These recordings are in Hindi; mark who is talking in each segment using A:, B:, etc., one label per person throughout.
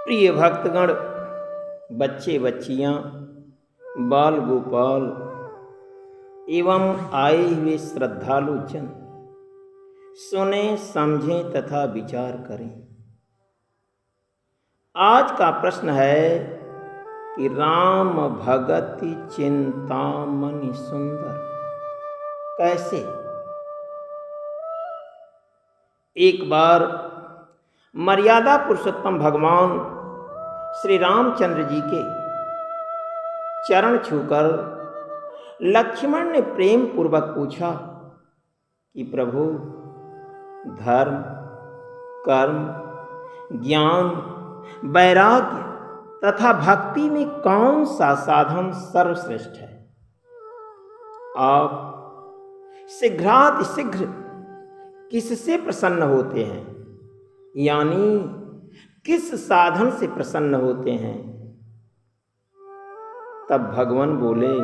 A: प्रिय भक्तगण, बच्चे बच्चियां, बाल गोपाल एवं आए हुए श्रद्धालु जन सुने, समझें तथा विचार करें। आज का प्रश्न है कि राम भगति चिंतामणि सुंदर कैसे। एक बार मर्यादा पुरुषोत्तम भगवान श्री रामचंद्र जी के चरण छूकर लक्ष्मण ने प्रेम पूर्वक पूछा कि प्रभु, धर्म, कर्म, ज्ञान, वैराग्य तथा भक्ति में कौन सा साधन सर्वश्रेष्ठ है? आप शीघ्रातिशीघ्र किससे प्रसन्न होते हैं, यानी किस साधन से प्रसन्न होते हैं? तब भगवान बोले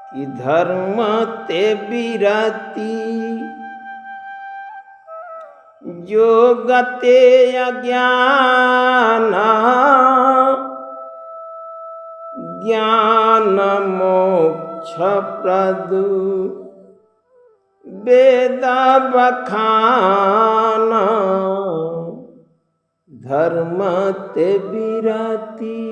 A: कि धर्म ते विरति, योग ते अज्ञान, ज्ञान मोक्ष प्रद वेद बखान। धर्म ते विरति,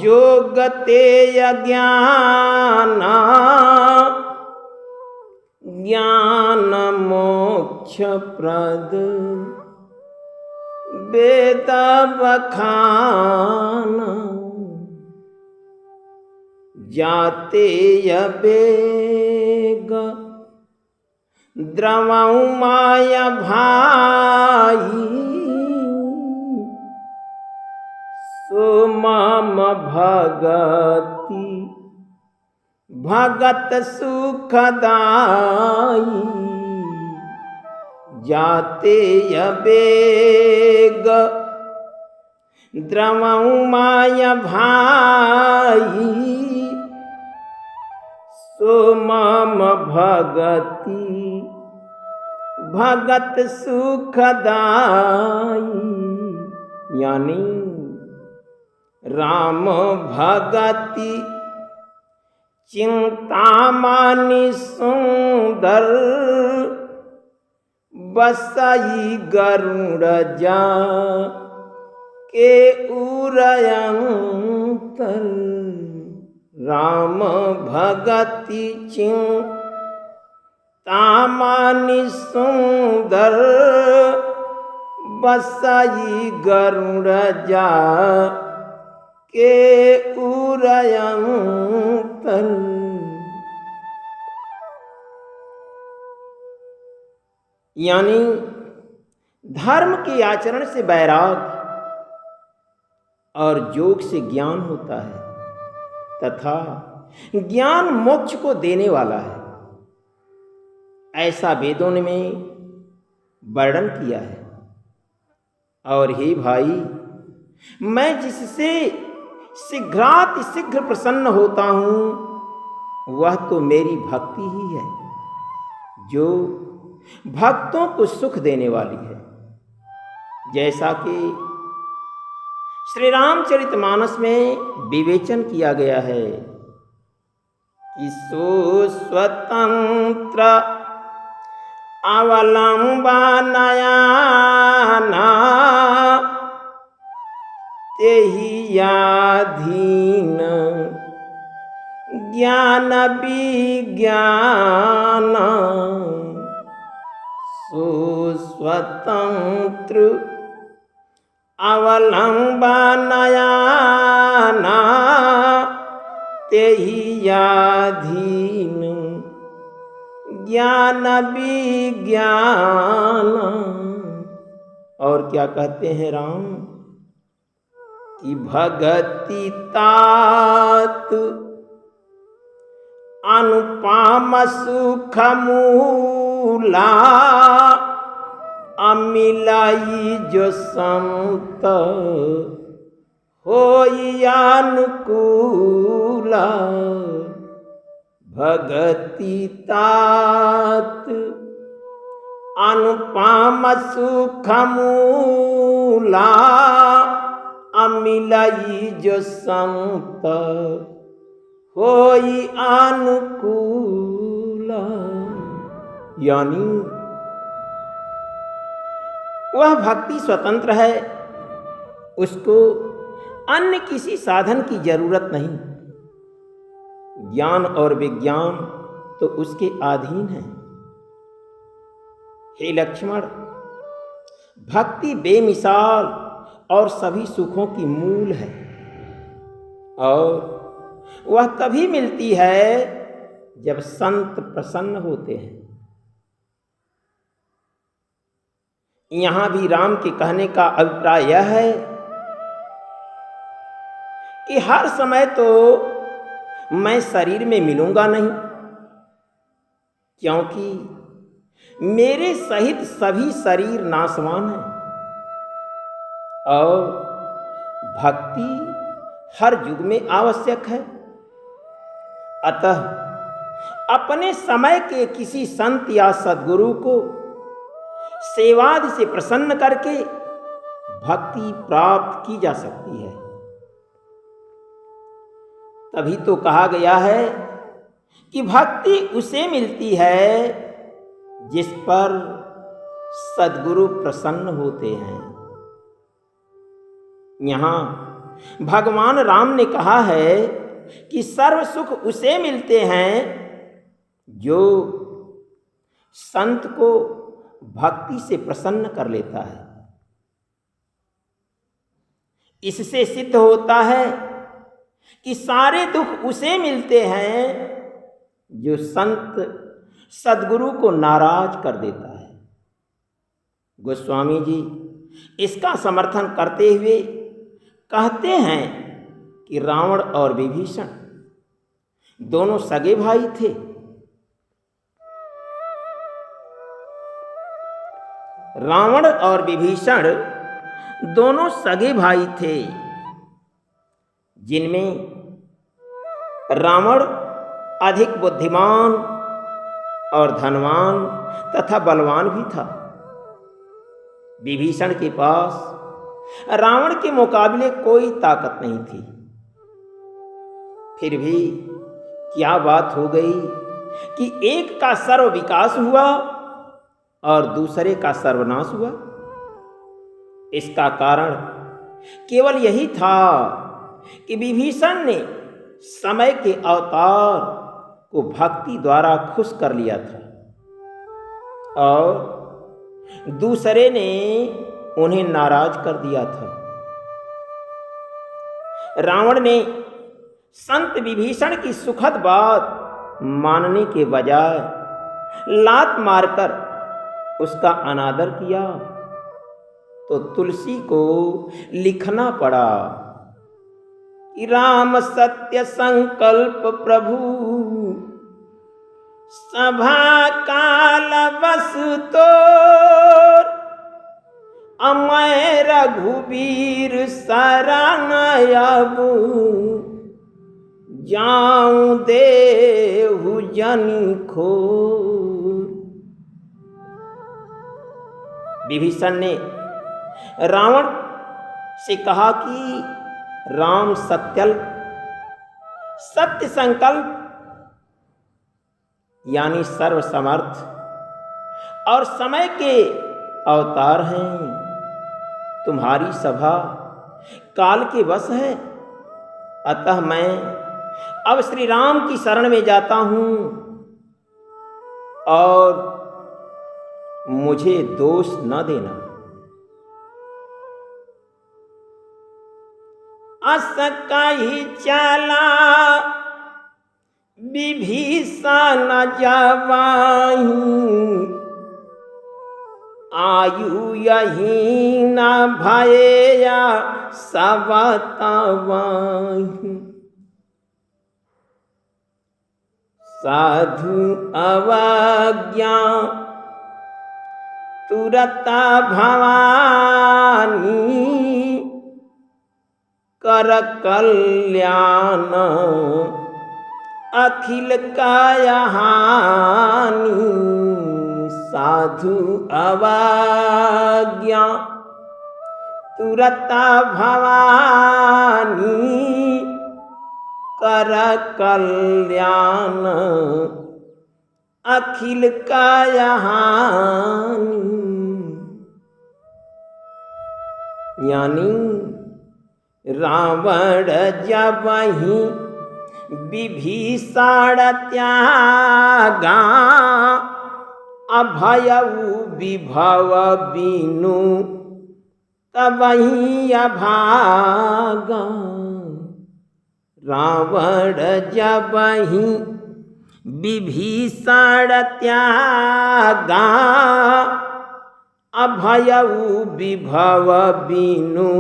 A: योग ते अज्ञान, ज्ञान मोक्ष प्रद वेद बखान। जाते अवेग द्रवौ माया भाई, सो मम भगति भगत सुखदाई। जाते अवेग द्रवौ माया भाई, सो मम भगति भगत सुखदाई। यानी राम भगति चिंतामणि सुंदर, बसई गरुड़ जा के उरयंतर। राम भगति चिंतामणि सुंदर, बसई गरुड़ जा के उरयंतर। यानी धर्म के आचरण से वैराग्य और योग से ज्ञान होता है तथा ज्ञान मोक्ष को देने वाला है, ऐसा वेदों ने में वर्णन किया है। और हे भाई, मैं जिससे शीघ्रातिशीघ्र प्रसन्न होता हूं वह तो मेरी भक्ति ही है, जो भक्तों को सुख देने वाली है। जैसा कि श्री रामचरितमानस में विवेचन किया गया है कि सो स्वतंत्र अवलंबनयाना, तेहि याधीन ज्ञान विज्ञान। सो स्वतंत्र अवलंबनयाना, तेहि याधीन ज्ञान विज्ञान। और क्या कहते हैं राम कि भगति तात अनुपम सुख मूला, अमिलाई जो संत होई अनुकूला। भगति तात अनुपम सुखमूला अमिलई जो संत होई अनुकूला। यानी वह भक्ति स्वतंत्र है, उसको अन्य किसी साधन की जरूरत नहीं। ज्ञान और विज्ञान तो उसके अधीन है। हे लक्ष्मण, भक्ति बेमिसाल और सभी सुखों की मूल है, और वह तभी मिलती है जब संत प्रसन्न होते हैं। यहां भी राम के कहने का अभिप्राय यह है कि हर समय तो मैं शरीर में मिलूंगा नहीं, क्योंकि मेरे सहित सभी शरीर नाशवान हैं, और भक्ति हर युग में आवश्यक है। अतः अपने समय के किसी संत या सद्गुरु को सेवादि से प्रसन्न करके भक्ति प्राप्त की जा सकती है। तभी तो कहा गया है कि भक्ति उसे मिलती है जिस पर सद्गुरु प्रसन्न होते हैं। यहाँ भगवान राम ने कहा है कि सर्व सुख उसे मिलते हैं जो संत को भक्ति से प्रसन्न कर लेता है। इससे सिद्ध होता है कि सारे दुख उसे मिलते हैं जो संत सद्गुरु को नाराज कर देता है। गोस्वामी जी इसका समर्थन करते हुए कहते हैं कि रावण और विभीषण दोनों सगे भाई थे। रावण और विभीषण दोनों सगे भाई थे, जिनमें रावण अधिक बुद्धिमान और धनवान तथा बलवान भी था। विभीषण के पास रावण के मुकाबले कोई ताकत नहीं थी। फिर भी क्या बात हो गई कि एक का सर्व विकास हुआ और दूसरे का सर्वनाश हुआ। इसका कारण केवल यही था कि विभीषण ने समय के अवतार को भक्ति द्वारा खुश कर लिया था, और दूसरे ने उन्हें नाराज कर दिया था। रावण ने संत विभीषण की सुखद बात मानने के बजाय लात मारकर उसका अनादर किया, तो तुलसी को लिखना पड़ा कि राम सत्य संकल्प प्रभु सभा काल बस तोर अमय रघुबीर शरण अब जाऊं देहु जनि खोर। विभीषण ने रावण से कहा कि राम सत्य संकल्प यानी सर्वसमर्थ और समय के अवतार हैं। तुम्हारी सभा काल के वश है, अतः मैं अब श्री राम की शरण में जाता हूं और मुझे दोष न देना। अस कही चला विभीषण जवाही आयु यही न भया सब तवाही साधु अवज्ञा तुरत भवानी कर कल्याण अखिल कायहानी साधु साधु अवज्ञा तुरत भवानी कर कल्याण अखिल कायहानी। यानी रावण जब ही विभीषण त्यागा अभयउ विभव बीनु तबहि अभागा। रावण जब ही विभीषण त्यागा अभयउ विभव बीनु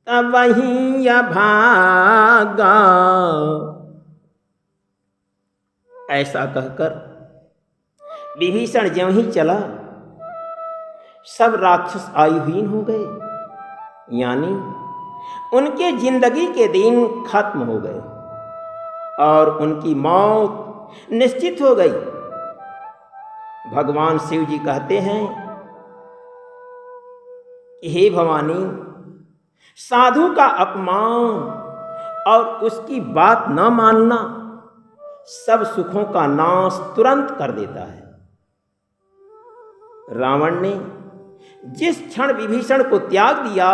A: तबहि अभागा। ऐसा कहकर विभीषण ज्यों ही चला सब राक्षस आयुहीन हो गए, यानी उनके जिंदगी के दिन खत्म हो गए और उनकी मौत निश्चित हो गई। भगवान शिव जी कहते हैं कि हे भवानी, साधु का अपमान और उसकी बात न मानना सब सुखों का नाश तुरंत कर देता है। रावण ने जिस क्षण विभीषण को त्याग दिया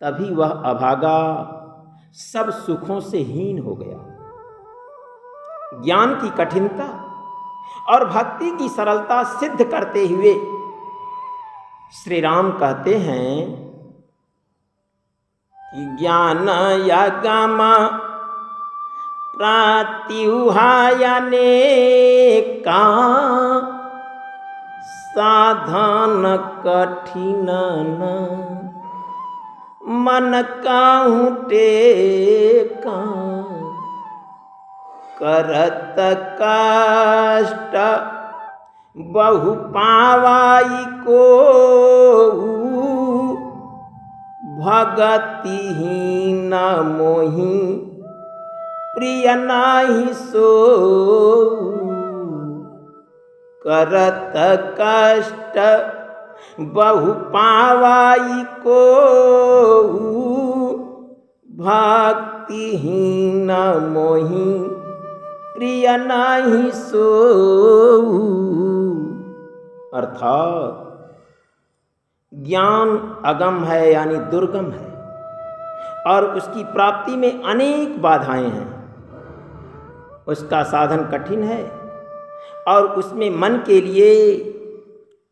A: तभी वह अभागा सब सुखों से हीन हो गया। ज्ञान की कठिनता और भक्ति की सरलता सिद्ध करते हुए श्री राम कहते हैं कि ज्ञान यगम प्रात्युहायनेका साधन कठिन मन काहू टेका। करत कष्ट बहु पावाई को भगतिहीन मोहि प्रिय नाही सो। करत कष्ट बहु पावाई को भक्तिहीन मोहि प्रिय नाही सो। अर्थात ज्ञान अगम है यानी दुर्गम है और उसकी प्राप्ति में अनेक बाधाएं हैं। उसका साधन कठिन है और उसमें मन के लिए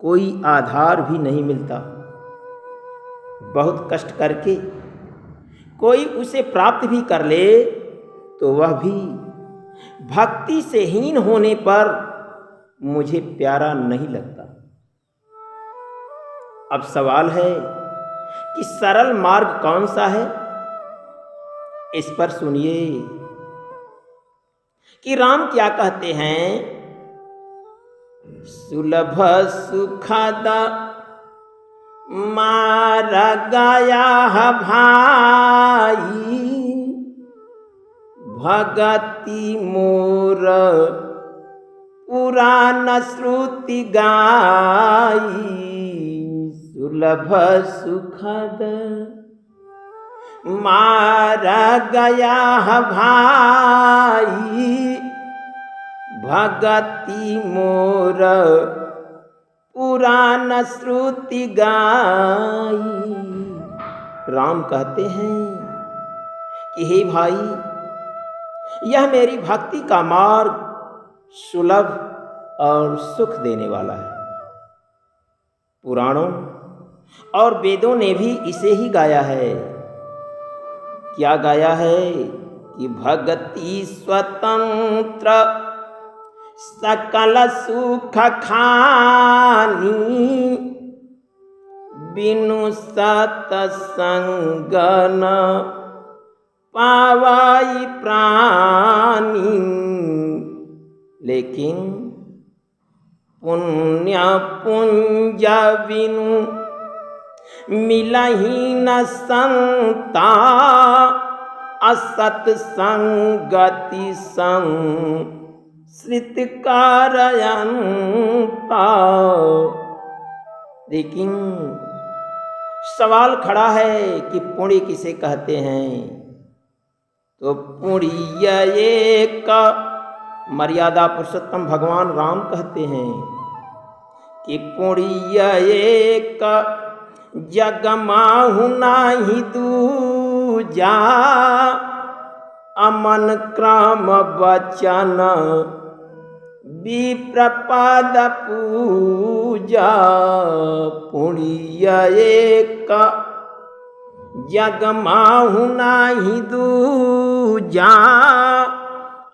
A: कोई आधार भी नहीं मिलता। बहुत कष्ट करके कोई उसे प्राप्त भी कर ले तो वह भी भक्ति से हीन होने पर मुझे प्यारा नहीं लगता। अब सवाल है कि सरल मार्ग कौन सा है? इस पर सुनिए कि राम क्या कहते हैं। सुलभ सुखद मार्ग गया भाई भगति मोर पुराण श्रुति गाई। सुलभ सुखद मार्ग गया भाई भगति मोर पुराण श्रुति गाई। राम कहते हैं कि हे भाई, यह मेरी भक्ति का मार्ग सुलभ और सुख देने वाला है। पुराणों और वेदों ने भी इसे ही गाया है। क्या गाया है कि भगति स्वतंत्र सकल सुख खानी बिनु सतसंग न पावई प्राणी। लेकिन पुण्य पुंज बिनु मिलही न संता असत संगति संग श्रुतिकारयन्ता। लेकिन सवाल खड़ा है कि पुण्य किसे कहते हैं? तो पुण्य एक मर्यादा पुरुषोत्तम भगवान राम कहते हैं कि पुण्य एक जग माहु नाही दूजा, अमन क्रम वचन विप्रपद पूजा। पुण्य एक जग माहु नाही दूजा,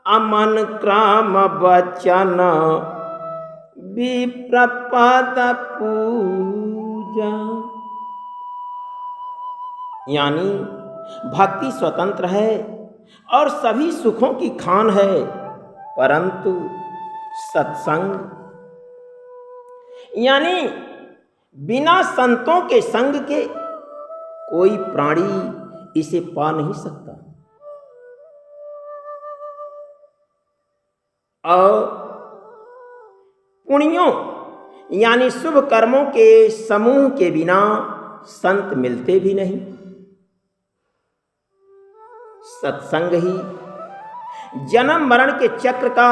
A: अमन क्रम वचन विप्रपद पूजा। यानी भक्ति स्वतंत्र है और सभी सुखों की खान है, परंतु सत्संग यानी बिना संतों के संग के कोई प्राणी इसे पा नहीं सकता। और पुण्यों यानी शुभ कर्मों के समूह के बिना संत मिलते भी नहीं। सत्संग ही जन्म मरण के चक्र का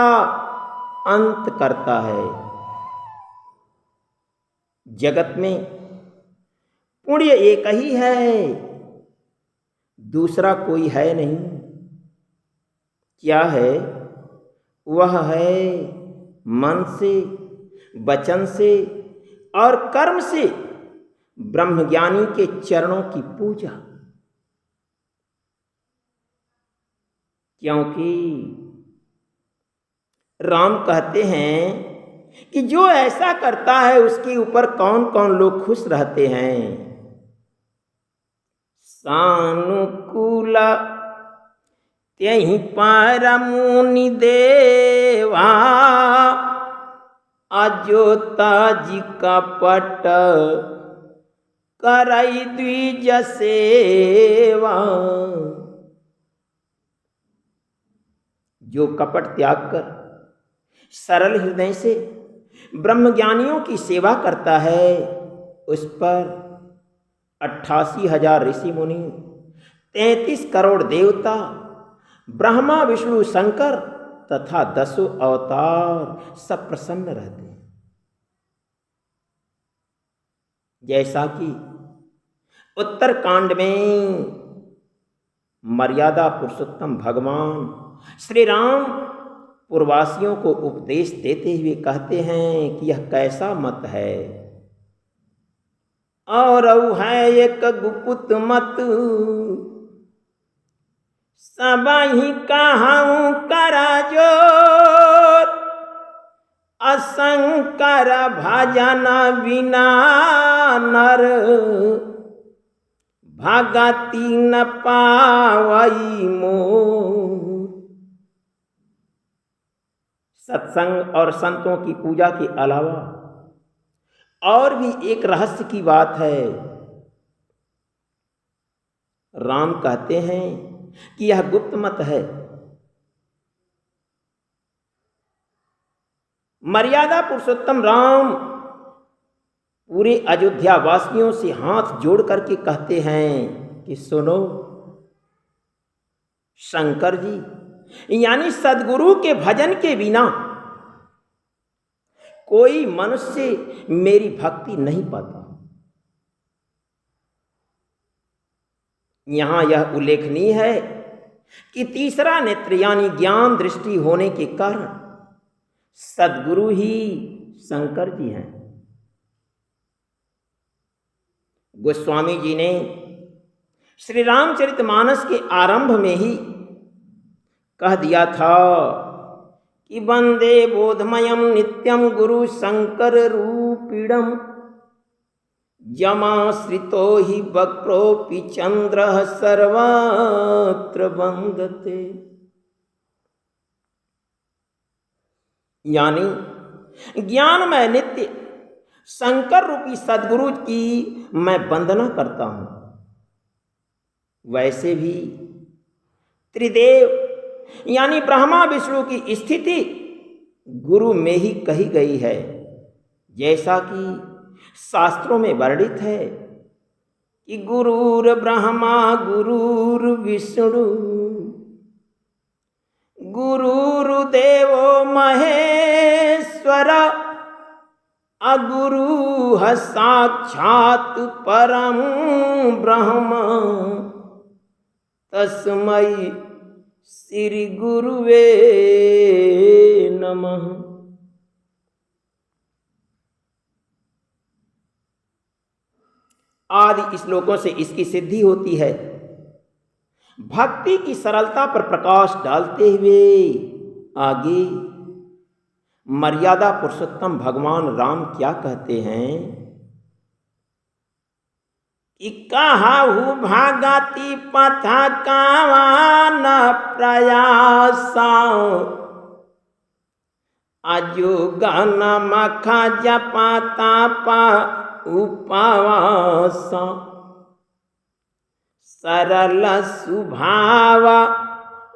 A: अंत करता है। जगत में पुण्य एक ही है, दूसरा कोई है नहीं। क्या है? वह है मन से, वचन से और कर्म से ब्रह्मज्ञानी के चरणों की पूजा। क्योंकि राम कहते हैं कि जो ऐसा करता है उसके ऊपर कौन कौन लोग खुश रहते हैं। सानुकूल त्यहि पर मुनि देवा, अजोता जी कपट करई द्विज सेवा। जो कपट त्याग कर सरल हृदय से ब्रह्मज्ञानियों की सेवा करता है, उस पर 88,000 ऋषि मुनि, 33 करोड़ देवता, ब्रह्मा विष्णु शंकर तथा 10 अवतार सब प्रसन्न रहते हैं। जैसा कि उत्तर कांड में मर्यादा पुरुषोत्तम भगवान श्री राम पूर्ववासियों को उपदेश देते हुए कहते हैं कि यह कैसा मत है। और है एक गुप्त मत, सबहि कहूँ करा जोर, असंकर भजन बिना नर, भगति न पावई मोर। सत्संग और संतों की पूजा के अलावा और भी एक रहस्य की बात है। राम कहते हैं कि यह गुप्त मत है। मर्यादा पुरुषोत्तम राम पूरे अयोध्या वासियों से हाथ जोड़ करके कहते हैं कि सुनो, शंकर जी यानी सद्गुरु के भजन के बिना कोई मनुष्य मेरी भक्ति नहीं पाता। यहां यह उल्लेखनीय है कि तीसरा नेत्र यानी ज्ञान दृष्टि होने के कारण सद्गुरु ही शंकर जी हैं। गोस्वामी जी ने श्री रामचरितमानस के आरंभ में ही कह दिया था कि वंदे बोधमयम नित्यम गुरु शंकर रूपिणम, जमाश्रितो हि वक्रोऽपि चंद्रः सर्वत्र वंदते। यानी ज्ञानमय नित्य शंकर रूपी सद्गुरु की मैं वंदना करता हूं। वैसे भी त्रिदेव यानी ब्रह्मा विष्णु की स्थिति गुरु में ही कही गई है, जैसा कि शास्त्रों में वर्णित है कि गुरुर ब्रह्मा गुरुर विष्णु गुरुर्देवो महेश्वर अगुरु साक्षात परम ब्रह्म तस्मै श्री गुरुवे नमः। आदि श्लोकों से इसकी सिद्धि होती है। भक्ति की सरलता पर प्रकाश डालते हुए आगे मर्यादा पुरुषोत्तम भगवान राम क्या कहते हैं कि कहु भागति पथ कावन प्रयासा अजुगन मख जपता उपवास सरल सुभाव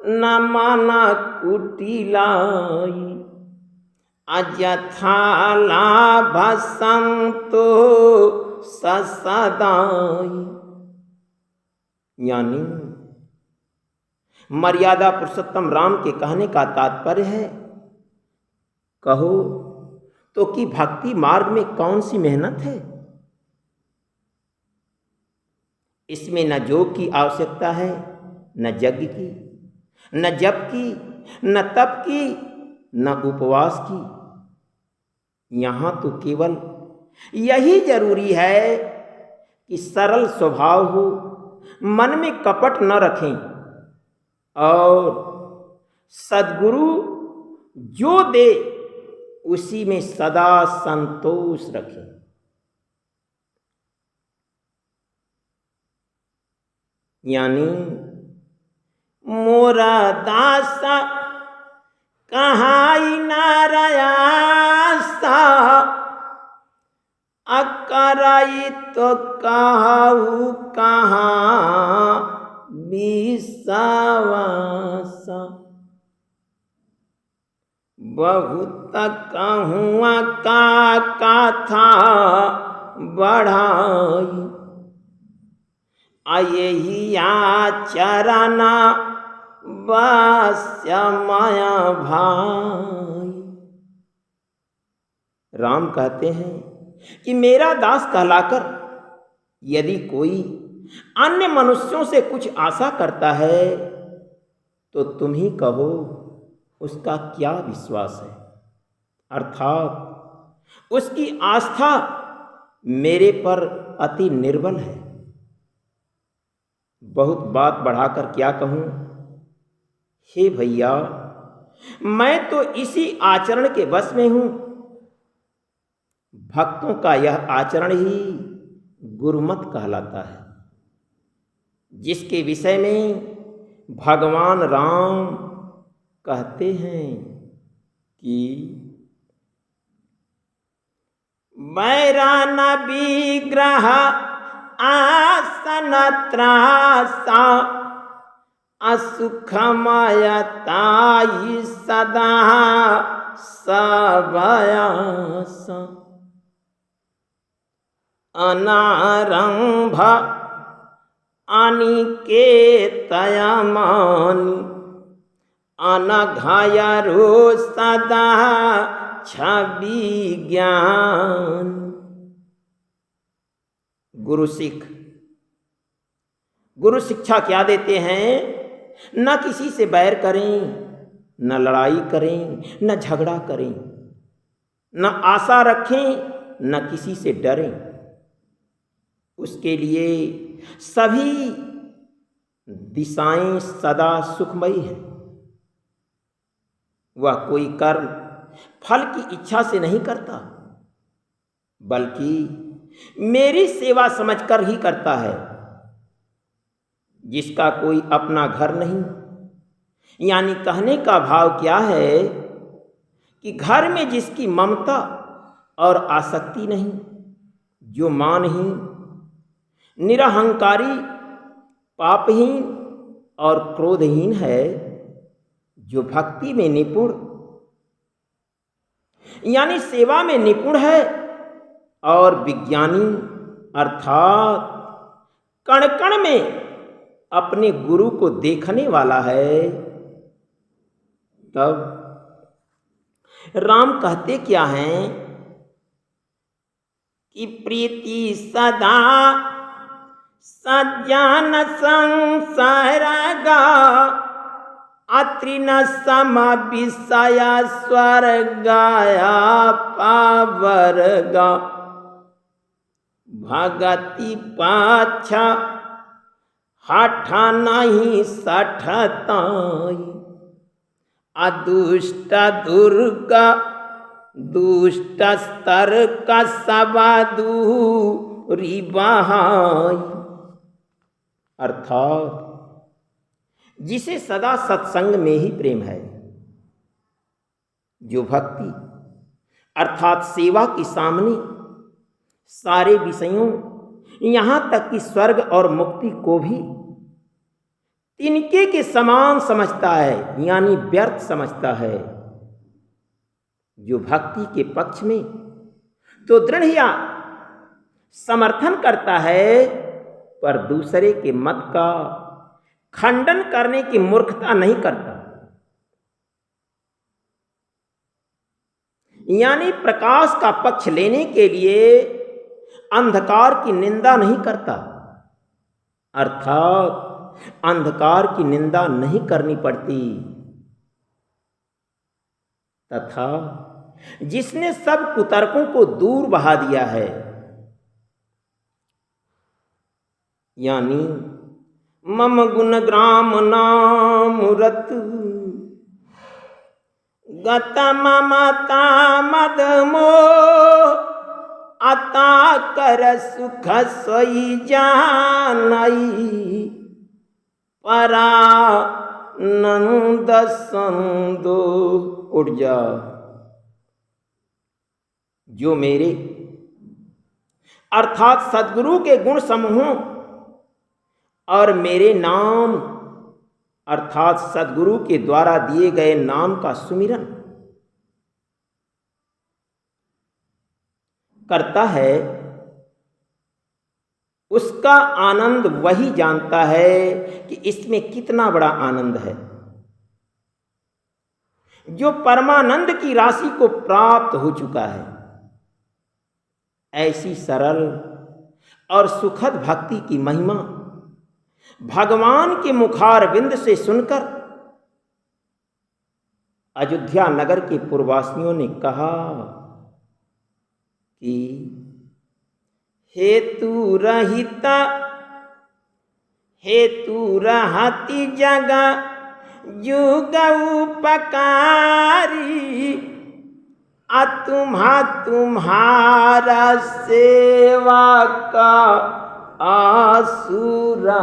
A: न मन कुटिलाई अजथा लाभ संतो सदाई। यानी मर्यादा पुरुषोत्तम राम के कहने का तात्पर्य है, कहो तो कि भक्ति मार्ग में कौन सी मेहनत है। इसमें न योग की आवश्यकता है, न यज्ञ की, न जप की, न तप की, न उपवास की। यहाँ तो केवल यही जरूरी है कि सरल स्वभाव हो, मन में कपट न रखें और सद्गुरु जो दे उसी में सदा संतोष रखें। यानी मोरा दास कहाई नारायासा अकराई तो कहू कहाँ विश्वासा बहुत कहूँ का था बढ़ाई यही आचरण बस्य माया भाई। राम कहते हैं कि मेरा दास कहलाकर यदि कोई अन्य मनुष्यों से कुछ आशा करता है तो तुम ही कहो उसका क्या विश्वास है, अर्थात उसकी आस्था मेरे पर अति निर्बल है। बहुत बात बढ़ाकर क्या कहूँ, हे भैया मैं तो इसी आचरण के वश में हूँ। भक्तों का यह आचरण ही गुरुमत कहलाता है, जिसके विषय में भगवान राम कहते हैं कि बैरान विग्रह आसन त्रासा असुखमयताई सदा सबयास अनारंभ अनिकेतयमानि अनघायरो सदा छवि ज्ञान। गुरु शिक्षा क्या देते हैं, न किसी से बैर करें, न लड़ाई करें, न झगड़ा करें, न आशा रखें, न किसी से डरें। उसके लिए सभी दिशाएं सदा सुखमयी हैं। वह कोई कर्म फल की इच्छा से नहीं करता, बल्कि मेरी सेवा समझकर ही करता है। जिसका कोई अपना घर नहीं, यानी कहने का भाव क्या है कि घर में जिसकी ममता और आसक्ति नहीं, जो मानहीन, निरहंकारी, पापहीन और क्रोधहीन है, जो भक्ति में निपुण यानी सेवा में निपुण है, और विज्ञानी अर्थात कण कण में अपने गुरु को देखने वाला है। तब राम कहते क्या हैं कि प्रीति सदा सज्जन संसर्गा अत्रिन सम विषय स्वर्गाया पावर्गा भगति पाछा हठ नहीं सठताई अदुष्ट दुर्गा दुष्ट स्तर का सबदूरी बहाई। अर्थात जिसे सदा सत्संग में ही प्रेम है, जो भक्ति अर्थात सेवा के सामने सारे विषयों यहाँ तक कि स्वर्ग और मुक्ति को भी तिनके के समान समझता है, यानी व्यर्थ समझता है। जो भक्ति के पक्ष में तो दृढ़ या समर्थन करता है, पर दूसरे के मत का खंडन करने की मूर्खता नहीं करता, यानी प्रकाश का पक्ष लेने के लिए अंधकार की निंदा नहीं करता, अर्थात अंधकार की निंदा नहीं करनी पड़ती। तथा जिसने सब कुतर्कों को दूर बहा दिया है, यानी मम गुण ग्राम नाम रत गत ममता मद मोह अता कर सुख सोई जानई परा नंद संदो। उठ जा, जो मेरे अर्थात सद्गुरु के गुण समूहों और मेरे नाम अर्थात सद्गुरु के द्वारा दिए गए नाम का सुमिरन करता है, उसका आनंद वही जानता है कि इसमें कितना बड़ा आनंद है। जो परमानंद की राशि को प्राप्त हो चुका है, ऐसी सरल और सुखद भक्ति की महिमा भगवान के मुखारविंद से सुनकर अयोध्या नगर के पुरवासियों ने कहा कि हेतु रहती जगह युग उपकारी तुम्हारा सेवा का आसुरा।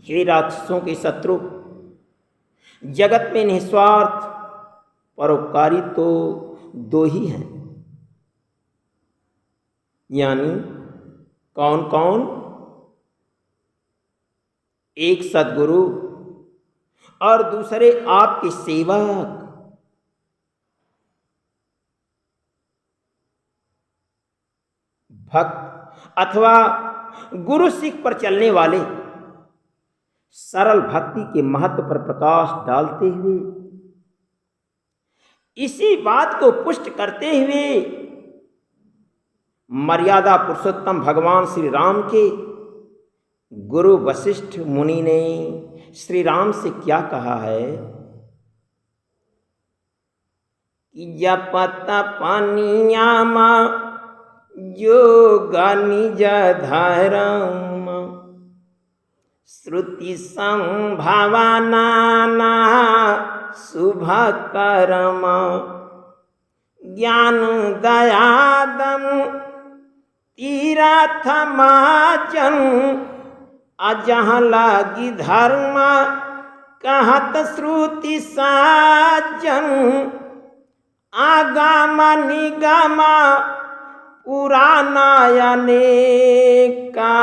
A: हे राक्षसों के शत्रु, जगत में निस्वार्थ परोपकारी तो दो ही हैं, यानी कौन कौन? एक सद्गुरु और दूसरे आपके सेवक। भक्त अथवा गुरु सिख पर चलने वाले सरल भक्ति के महत्व पर प्रकाश डालते हुए इसी बात को पुष्ट करते हुए मर्यादा पुरुषोत्तम भगवान श्री राम के गुरु वशिष्ठ मुनि ने श्री राम से क्या कहा है कि जपत पनियामा योग निज धर्म श्रुति संभावना शुभ कर्म ज्ञान दयादम तीरथ माचन अजह लागी धर्म कहत श्रुति साजन आगम निगम पुरानायने का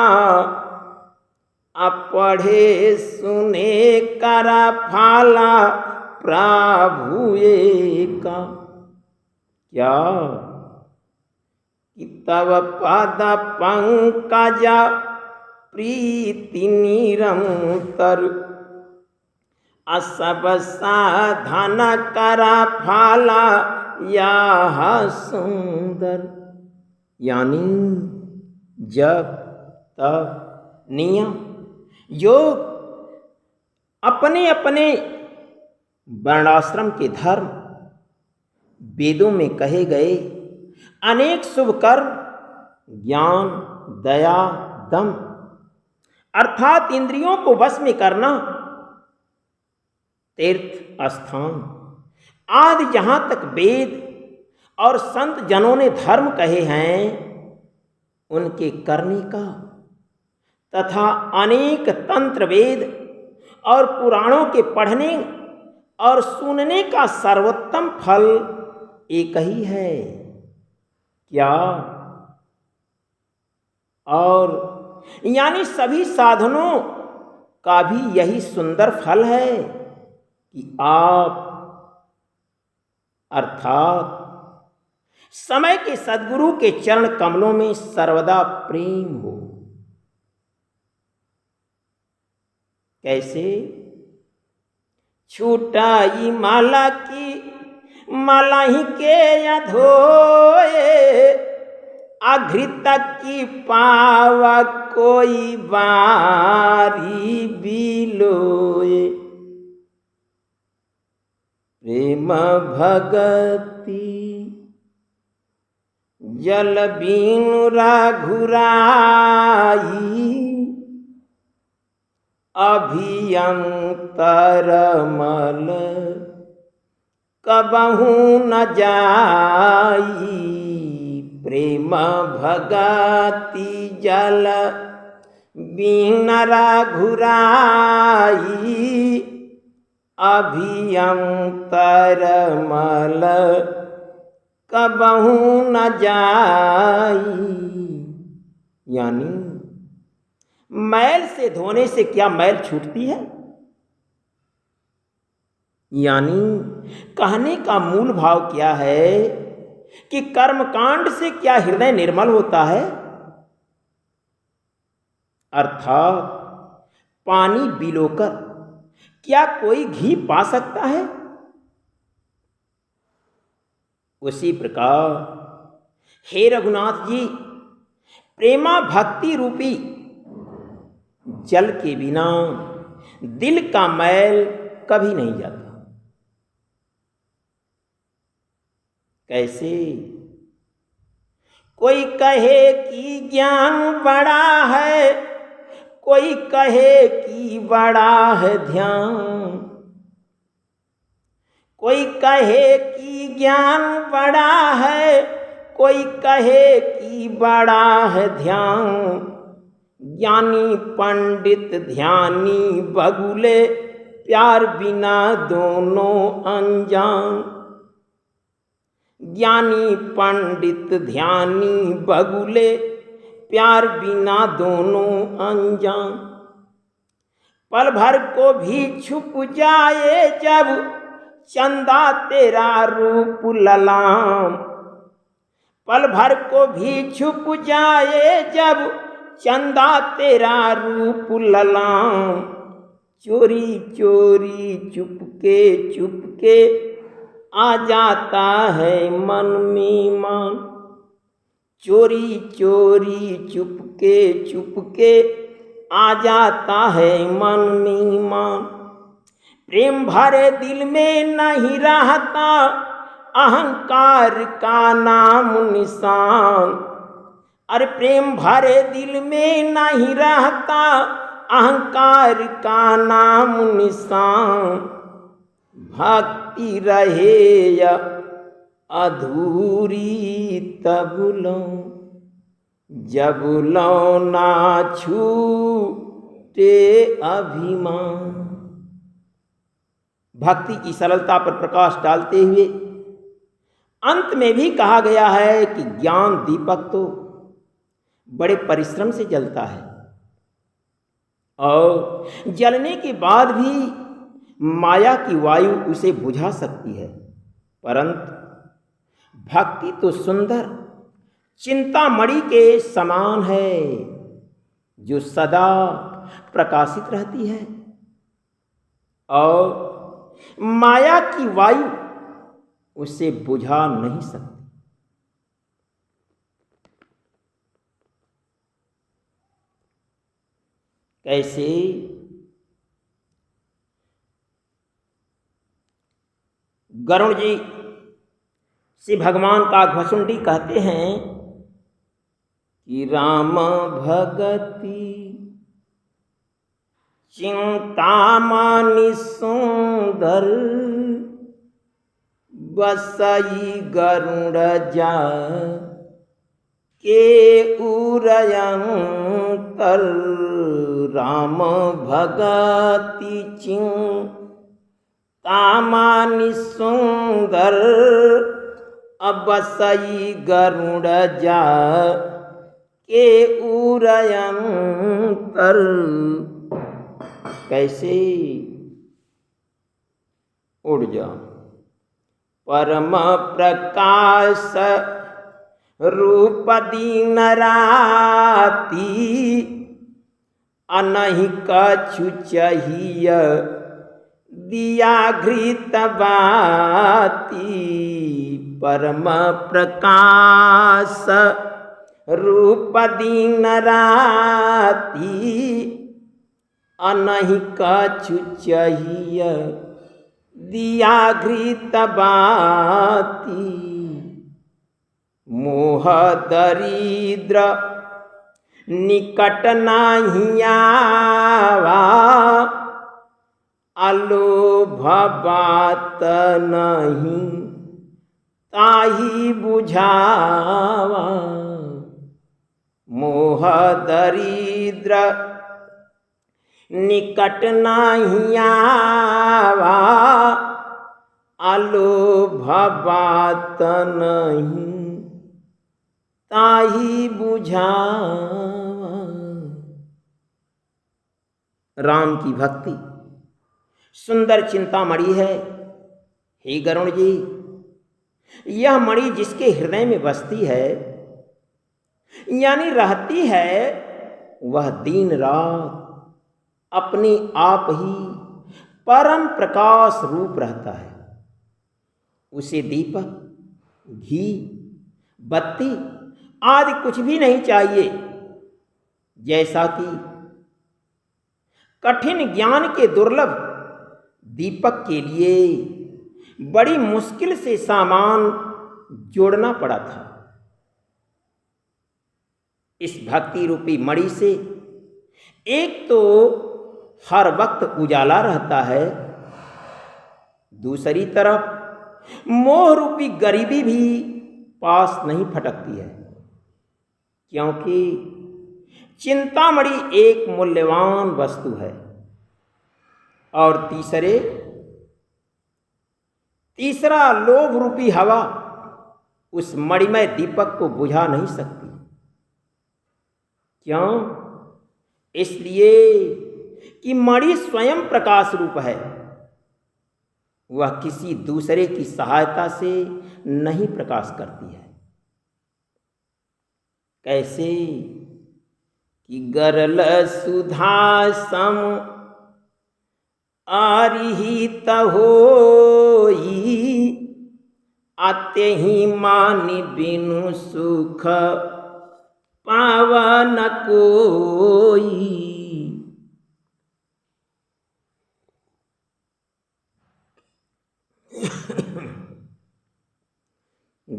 A: अपढ़े सुने कर फाला प्रभु एका। क्या कि तव पद पंकज प्रीति निरंतर, असब साधन करा फाला यह सुंदर। यानी जप तप नियम योग अपने अपने वर्णाश्रम के धर्म, वेदों में कहे गए अनेक शुभ कर्म, ज्ञान दया दम अर्थात इंद्रियों को वश में करना, तीर्थ स्थान आदि जहाँ तक वेद और संत जनों ने धर्म कहे हैं उनके करने का, तथा अनेक तंत्र वेद और पुराणों के पढ़ने और सुनने का सर्वोत्तम फल एक ही है। क्या? और यानी सभी साधनों का भी यही सुंदर फल है कि आप अर्थात समय के सद्गुरु के चरण कमलों में सर्वदा प्रेम हो। कैसे? छूटाई माला की माला ही के अधोए, अघृत की पावा कोई बारी बिलोए। प्रेम भगति जल बीनु राघुराई, अभियंतर मल कबहू न जाई। प्रेम भगति जल बीन राघुराई, अभियंतर मल कबहू न जाई। यानी मैल से धोने से क्या मैल छूटती है? यानी कहने का मूल भाव क्या है कि कर्मकांड से क्या हृदय निर्मल होता है? अर्थात पानी बिलोकर क्या कोई घी पा सकता है? उसी प्रकार हे रघुनाथ जी, प्रेमा भक्ति रूपी जल के बिना दिल का मैल कभी नहीं जाता। कैसे? कोई कहे कि ज्ञान बड़ा है, कोई कहे कि बड़ा है ध्यान, कोई कहे कि ज्ञान बड़ा है, कोई कहे कि बड़ा है ध्यान। ज्ञानी पंडित ध्यानी बगुले, प्यार बिना दोनों अनजान। ज्ञानी पंडित ध्यानी बगुले, प्यार बिना दोनों अनजान। पल भर को भी छुप जाए जब चंदा तेरा रूप ललाम। पल भर को भी छुप जाए जब चंदा तेरा रूप ललाम। चोरी चोरी चुपके चुपके आ जाता है मन में मान। चोरी चोरी चुपके चुपके आ जाता है मन में मान। प्रेम भरे दिल में नहीं रहता अहंकार का नाम निशान। अरे प्रेम भरे दिल में नहीं रहता अहंकार का नाम निशान। भक्ति रहे या अधूरी तब लो, जब लो ना छूटे अभिमान। भक्ति की सरलता पर प्रकाश डालते हुए अंत में भी कहा गया है कि ज्ञान दीपक तो बड़े परिश्रम से जलता है और जलने के बाद भी माया की वायु उसे बुझा सकती है, परंतु भक्ति तो सुंदर चिंतामणि के समान है, जो सदा प्रकाशित रहती है और माया की वायु उसे बुझा नहीं सकती। कैसे? गरुड़ जी से भगवान काकभशुंडी कहते हैं कि राम भगति चिंतामणि सुंदर, बसई गरुड़ जा के उरयंतर। राम भगति चिंतामणि सुंदर, बसई गरुड़ जा के उरयंतर। कैसे? उड़ जा परम प्रकाश रूप दीन राती, अनहि कछु चाहिय दिया घृत बाती। परम प्रकाश रूप दीन राती, अनहि कछु चाहिय दिया घृत बाती। मोह दरिद्र निकट नाही आवा, अलोभ बात नहीं ताही बुझावा। मोह दरिद्र निकट नाही आवा, अलोभ बात नहीं ताही बुझावा। राम की भक्ति सुंदर चिंतामणि है। हे गरुड़ जी, यह मणि जिसके हृदय में बसती है, यानी रहती है, वह दिन रात अपने आप ही परम प्रकाश रूप रहता है। उसे दीपक, घी, बत्ती आदि कुछ भी नहीं चाहिए। जैसा कि कठिन ज्ञान के दुर्लभ दीपक के लिए बड़ी मुश्किल से सामान जोड़ना पड़ा था, इस भक्ति रूपी मणि से एक तो हर वक्त उजाला रहता है, दूसरी तरफ मोह रूपी गरीबी भी पास नहीं फटकती है, क्योंकि चिंतामणि एक मूल्यवान वस्तु है। और तीसरा लोभ रूपी हवा उस मणिमय दीपक को बुझा नहीं सकती। क्यों? इसलिए कि मणि स्वयं प्रकाश रूप है, वह किसी दूसरे की सहायता से नहीं प्रकाश करती है। कैसे? कि गरल सुधा सम आरिहित होई, आते ही मानि बिनु सुख पावन कोई।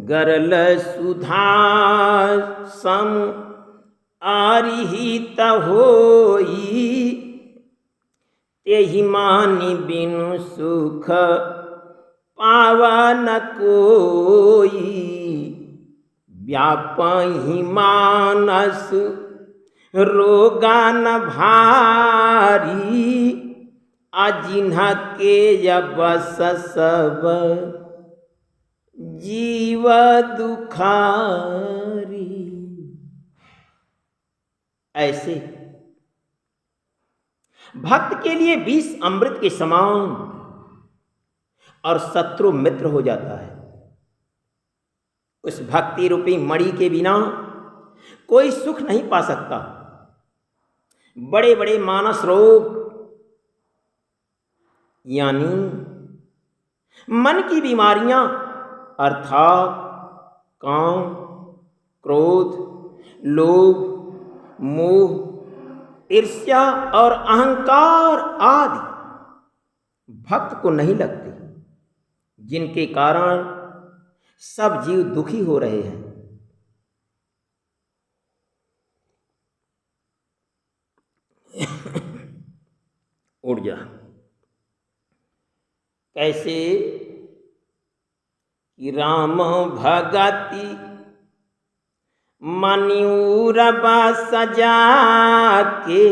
A: गरल सुधा सम आरिहित होई, तेहि मानि बिनु सुख पावन कोई। व्यापहि मानस रोगान भारी, अजिन्ह के यबस सब जीव दुखारी। ऐसे भक्त के लिए विष अमृत के समान और शत्रु मित्र हो जाता है। उस भक्ति रूपी मणि के बिना कोई सुख नहीं पा सकता। बड़े बड़े मानस रोग यानी मन की बीमारियां अर्थात काम, क्रोध, लोभ, मोह, ईर्ष्या और अहंकार आदि भक्त को नहीं लगते, जिनके कारण सब जीव दुखी हो रहे हैं। उड़ जा। कैसे कि राम भगति मनिउरबा सजा के,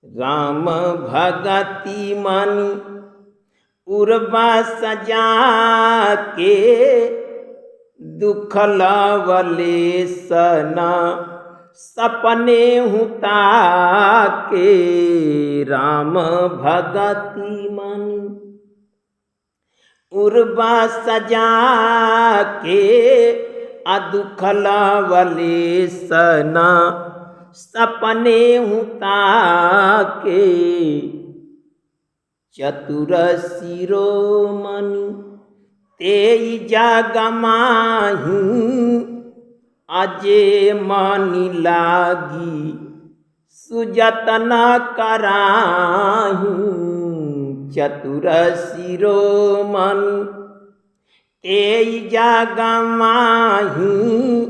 A: राम भगति मनि उर्बा सजा के, दुख लवले सना सपने हुता के, राम भगति मनि उर्बा सजा के, दुख लवले सना सपने हुता के, चतुर शिरोमणि तेई जग माही, अजे मानी लागी सुजतन कराही, चतुर शिरोमणि तेई जग माही,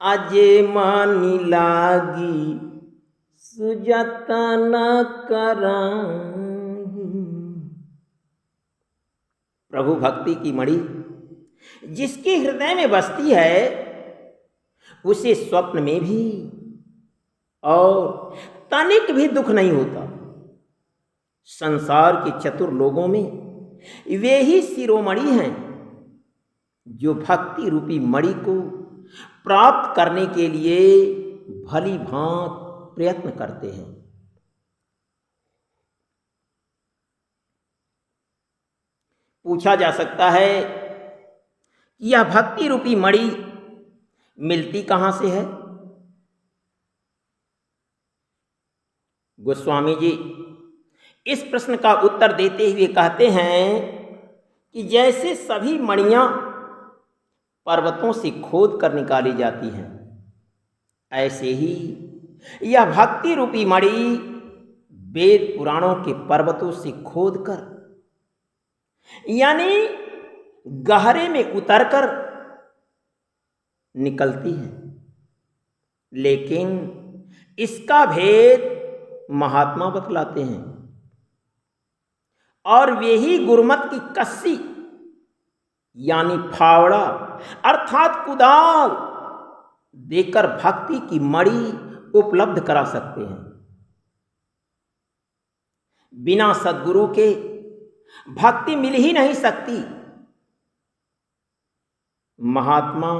A: अजे मानी लागी सुजतन कराही। प्रभु भक्ति की मणि जिसके हृदय में बसती है, उसे स्वप्न में भी और तनिक भी दुख नहीं होता। संसार के चतुर लोगों में वे ही शिरोमणि हैं जो भक्ति रूपी मणि को प्राप्त करने के लिए भली भांत प्रयत्न करते हैं। पूछा जा सकता है कि यह भक्ति रूपी मणि मिलती कहां से है? गोस्वामी जी इस प्रश्न का उत्तर देते हुए कहते हैं कि जैसे सभी मणियां पर्वतों से खोद कर निकाली जाती हैं, ऐसे ही यह भक्ति रूपी मणि वेद पुराणों के पर्वतों से खोद कर यानी गहरे में उतरकर निकलती है। लेकिन इसका भेद महात्मा बतलाते हैं और वे ही गुरुमत की कस्सी यानी फावड़ा अर्थात कुदाल देकर भक्ति की मणि उपलब्ध करा सकते हैं। बिना सद्गुरु के भक्ति मिल ही नहीं सकती। महात्मा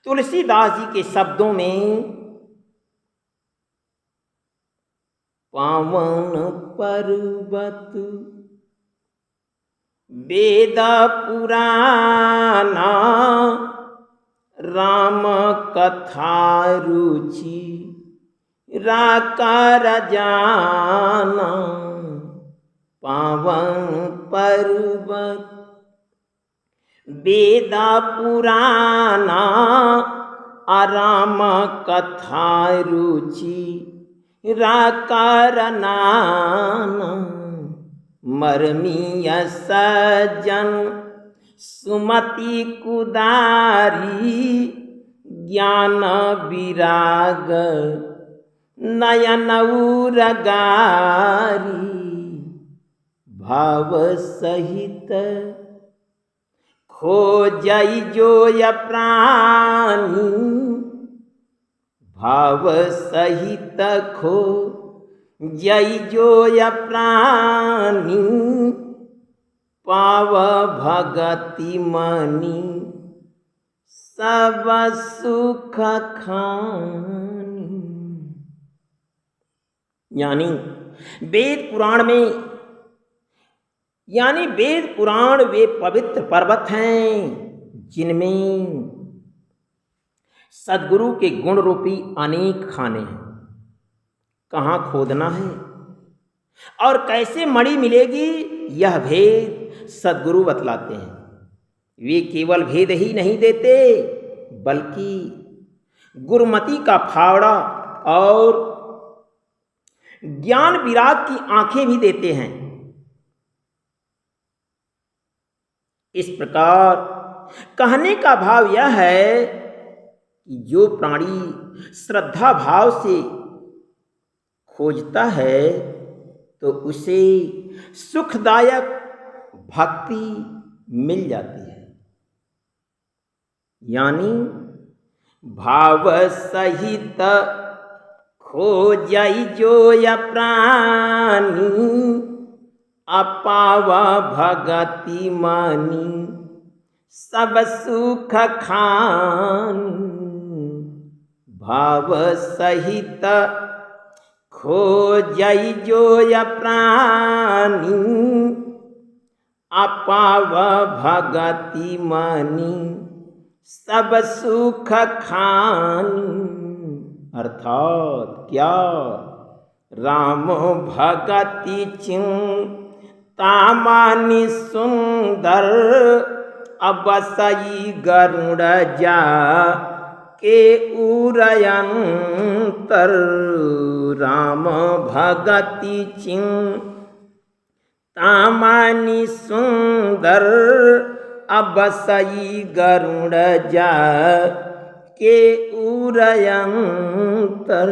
A: तुलसीदास जी के शब्दों में पावन पर्वत वेद पुराना, राम कथा रुचि राकर जाना, पावन पर्वत वेद पुराना, राम कथा रुचि राकर नाना, मरमीय सज्जन सुमति कुदारी, ज्ञान विराग नयन उरगारी, भाव सहित खोजई जोय प्राणी, भाव सहित खोजई जोय प्राणी, पाव भगति मणि सब सुख खानी। यानी वेद पुराण में, यानी वेद पुराण वे पवित्र पर्वत हैं जिनमें सदगुरु के गुण रूपी अनेक खाने हैं। कहाँ खोदना है और कैसे मणि मिलेगी, यह भेद सदगुरु बतलाते हैं। वे केवल भेद ही नहीं देते बल्कि गुरुमति का फावड़ा और ज्ञान विराग की आंखें भी देते हैं। इस प्रकार कहने का भाव यह है कि जो प्राणी श्रद्धा भाव से खोजता है तो उसे सुखदायक भक्ति मिल जाती है। यानी भाव सहित खोजई जो या प्राणी, अपावा भगति मानी सब सुख खानी। भाव सहित खोजई जो या प्राणी, अपावा भगति मानी सब सुख खानी। अर्थात क्या, राम भगति चिंता मानी सुंदर, अबसई गरुड़ जा के उरयंतर। राम भगति चिंता मानी सुंदर, अबसई गरुड़ जा के उरयंतर।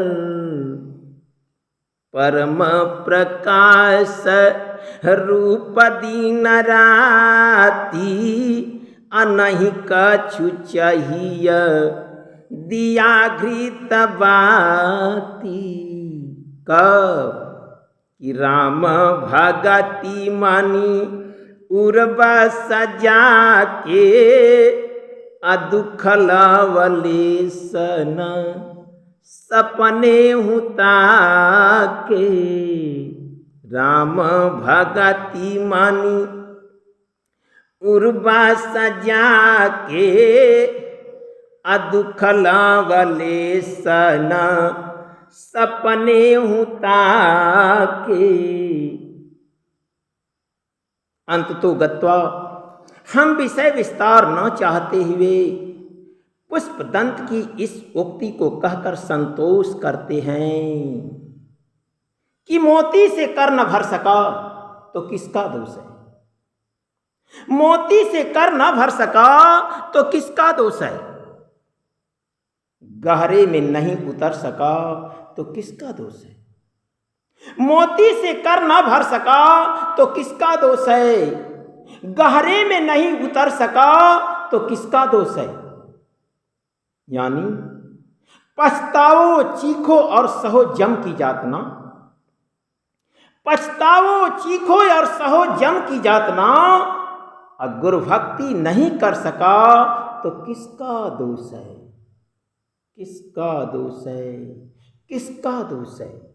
A: परम प्रकाश रूप दीन राती, अनहि कछु चाहिय दिया घृत बाती। कब कि राम भगति मानी उर्वा सजा के, अदुख लवलेसन सपने हुता के। राम भगति मानी उर्वा सजा के, अदुख लवलेसन सपने हुता के। अंततो गत्वा हम विषय विस्तार न चाहते हुए पुष्पदंत की इस उक्ति को कहकर संतोष करते हैं कि मोती से कर न भर सका तो किसका दोष है। मोती से कर न भर सका तो किसका दोष है। गहरे में नहीं उतर सका तो किसका दोष है। मोती से कर न भर सका तो किसका दोष है। गहरे में नहीं उतर सका तो किसका दोष है। यानी पछताओ चीखो और सहो जम की जातना। पछताओ चीखो और सहो जम की जातना। गुरु भक्ति नहीं कर सका तो किसका दोष है। किसका दोष है, किसका दोष है।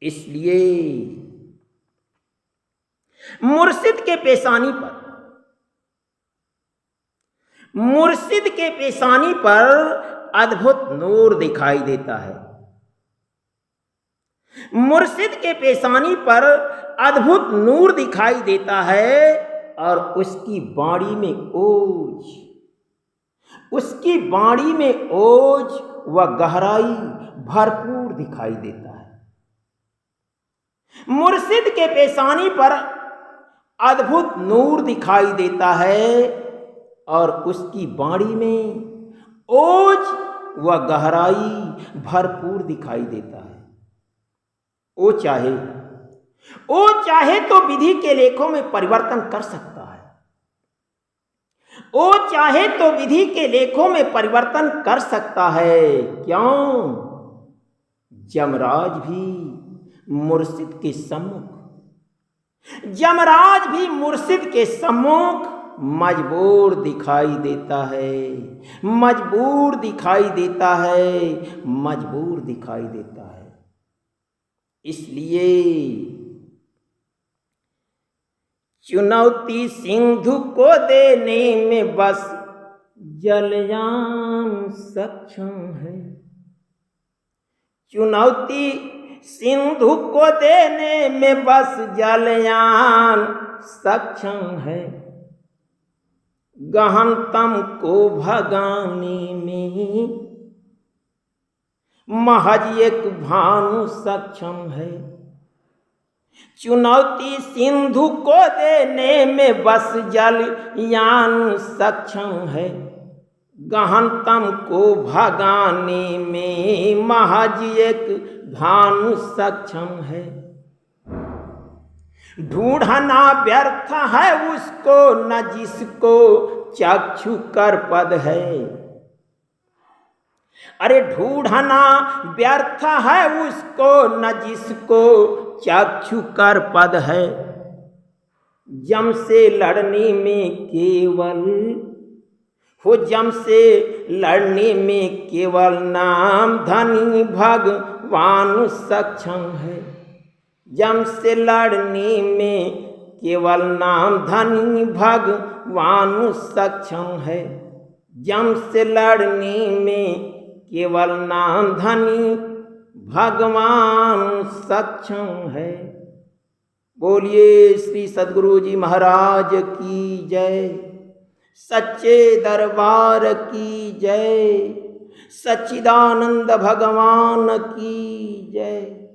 A: इसलिए मुर्शिद के पेशानी पर, मुर्शिद के पेशानी पर अद्भुत नूर दिखाई देता है। मुर्शिद के पेशानी पर अद्भुत नूर दिखाई देता है और उसकी बाणी में ओज, उसकी बाणी में ओज व गहराई भरपूर दिखाई देता है। मुर्शिद के पेशानी पर अद्भुत नूर दिखाई देता है और उसकी बाणी में ओज व गहराई भरपूर दिखाई देता है। वो चाहे तो विधि के लेखों में परिवर्तन कर सकता है। वो चाहे तो विधि के लेखों में परिवर्तन कर सकता है। क्यों? जमराज भी मुर्शिद के सम्मुख, जमराज भी मुर्शिद के सम्मुख मजबूर दिखाई देता है, मजबूर दिखाई देता है, मजबूर दिखाई देता है। इसलिए चुनौती सिंधु को देने में बस जलयान सक्षम है। चुनौती सिंधु को देने में बस जलयान सक्षम है। गहनतम को भगाने में महज एक भानु सक्षम है। चुनौती सिंधु को देने में बस जलयान सक्षम है। गहनतम को भगाने में महज एक भानु सक्षम है। ढूंढना व्यर्थ है उसको न जिसको चक्षु कर पद है। अरे ढूंढना व्यर्थ है उसको न जिसको चक्षु कर पद है। जम से लड़ने में केवल जम से लड़ने में केवल नाम धनी भगवान सक्षम है। जम से लड़ने में केवल नाम धनी भगवान सक्षम है। जम से लड़ने में केवल नाम धनी भगवान सक्षम है। बोलिए श्री सद्गुरु जी महाराज की जय। सच्चे दरबार की जय। सच्चिदानंद भगवान की जय।